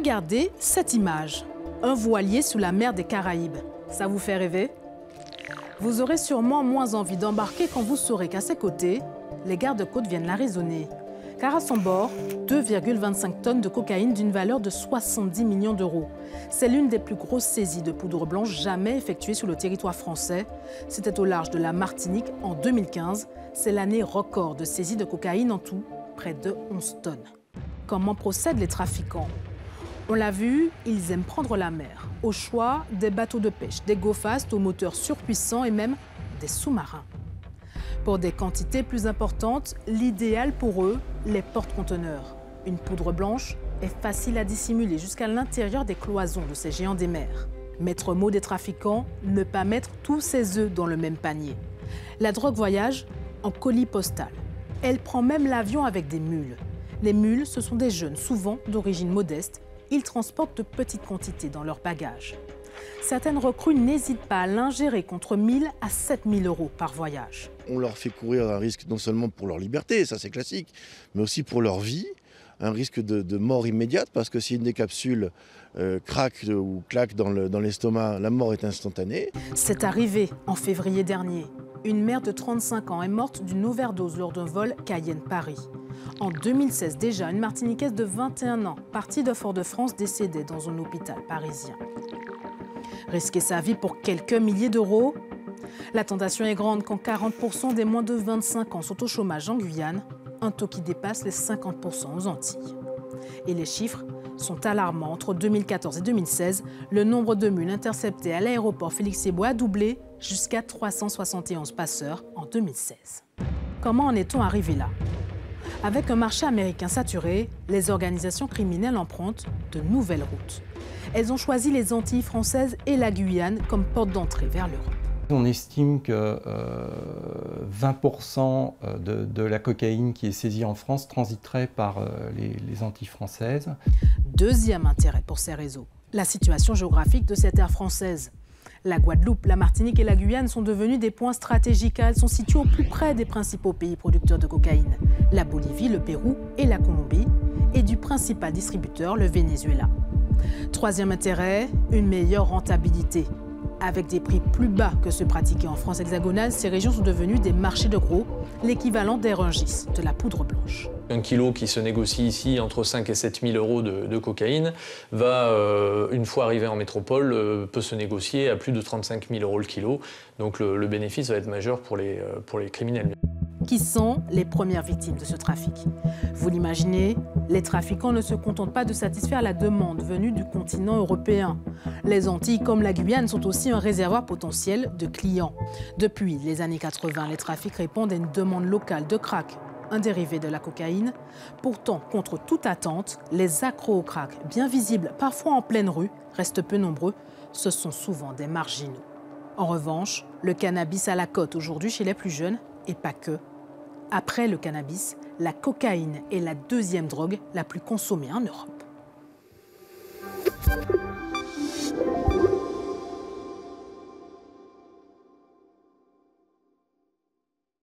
Regardez cette image. Un voilier sous la mer des Caraïbes. Ça vous fait rêver? Vous aurez sûrement moins envie d'embarquer quand vous saurez qu'à ses côtés, les gardes-côtes viennent la raisonner. Car à son bord, 2,25 tonnes de cocaïne d'une valeur de 70 millions d'euros. C'est l'une des plus grosses saisies de poudre blanche jamais effectuées sur le territoire français. C'était au large de la Martinique en 2015. C'est l'année record de saisie de cocaïne en tout, près de 11 tonnes. Comment procèdent les trafiquants? On l'a vu, ils aiment prendre la mer. Au choix, des bateaux de pêche, des go-fast aux moteurs surpuissants et même des sous-marins. Pour des quantités plus importantes, l'idéal pour eux, les porte-conteneurs. Une poudre blanche est facile à dissimuler jusqu'à l'intérieur des cloisons de ces géants des mers. Maître mot des trafiquants, ne pas mettre tous ses œufs dans le même panier. La drogue voyage en colis postal. Elle prend même l'avion avec des mules. Les mules, ce sont des jeunes, souvent d'origine modeste. Ils transportent de petites quantités dans leurs bagages. Certaines recrues n'hésitent pas à l'ingérer contre 1 000 à 7 000 euros par voyage. On leur fait courir un risque non seulement pour leur liberté, ça c'est classique, mais aussi pour leur vie, un risque de mort immédiate, parce que si une des capsules craque ou claque dans l'estomac, la mort est instantanée. C'est arrivé en février dernier. Une mère de 35 ans est morte d'une overdose lors d'un vol Cayenne-Paris. En 2016 déjà, une Martiniquaise de 21 ans, partie de Fort-de-France, décédait dans un hôpital parisien. Risquer sa vie pour quelques milliers d'euros? La tentation est grande quand 40% des moins de 25 ans sont au chômage en Guyane, un taux qui dépasse les 50% aux Antilles. Et les chiffres sont alarmants. Entre 2014 et 2016, le nombre de mules interceptées à l'aéroport Félix-Éboué a doublé jusqu'à 371 passeurs en 2016. Comment en est-on arrivé là? Avec un marché américain saturé, les organisations criminelles empruntent de nouvelles routes. Elles ont choisi les Antilles françaises et la Guyane comme porte d'entrée vers l'Europe. On estime que 20% de la cocaïne qui est saisie en France transiterait par les Antilles françaises. Deuxième intérêt pour ces réseaux, la situation géographique de cette aire française. La Guadeloupe, la Martinique et la Guyane sont devenus des points stratégiques. Elles sont situées au plus près des principaux pays producteurs de cocaïne, la Bolivie, le Pérou et la Colombie, et du principal distributeur, le Venezuela. Troisième intérêt, une meilleure rentabilité. Avec des prix plus bas que ceux pratiqués en France hexagonale, ces régions sont devenues des marchés de gros, l'équivalent des Rungis, de la poudre blanche. Un kilo qui se négocie ici entre 5 et 7 000 euros de cocaïne va, une fois arrivé en métropole, peut se négocier à plus de 35 000 euros le kilo. Donc le bénéfice va être majeur pour les criminels. Qui sont les premières victimes de ce trafic? Vous l'imaginez, les trafiquants ne se contentent pas de satisfaire la demande venue du continent européen. Les Antilles, comme la Guyane, sont aussi un réservoir potentiel de clients. Depuis les années 80, les trafics répondent à une demande locale de crack, un dérivé de la cocaïne. Pourtant, contre toute attente, les accros au crack, bien visibles parfois en pleine rue, restent peu nombreux. Ce sont souvent des marginaux. En revanche, le cannabis a la cote aujourd'hui chez les plus jeunes, et pas que. Après le cannabis, la cocaïne est la deuxième drogue la plus consommée en Europe.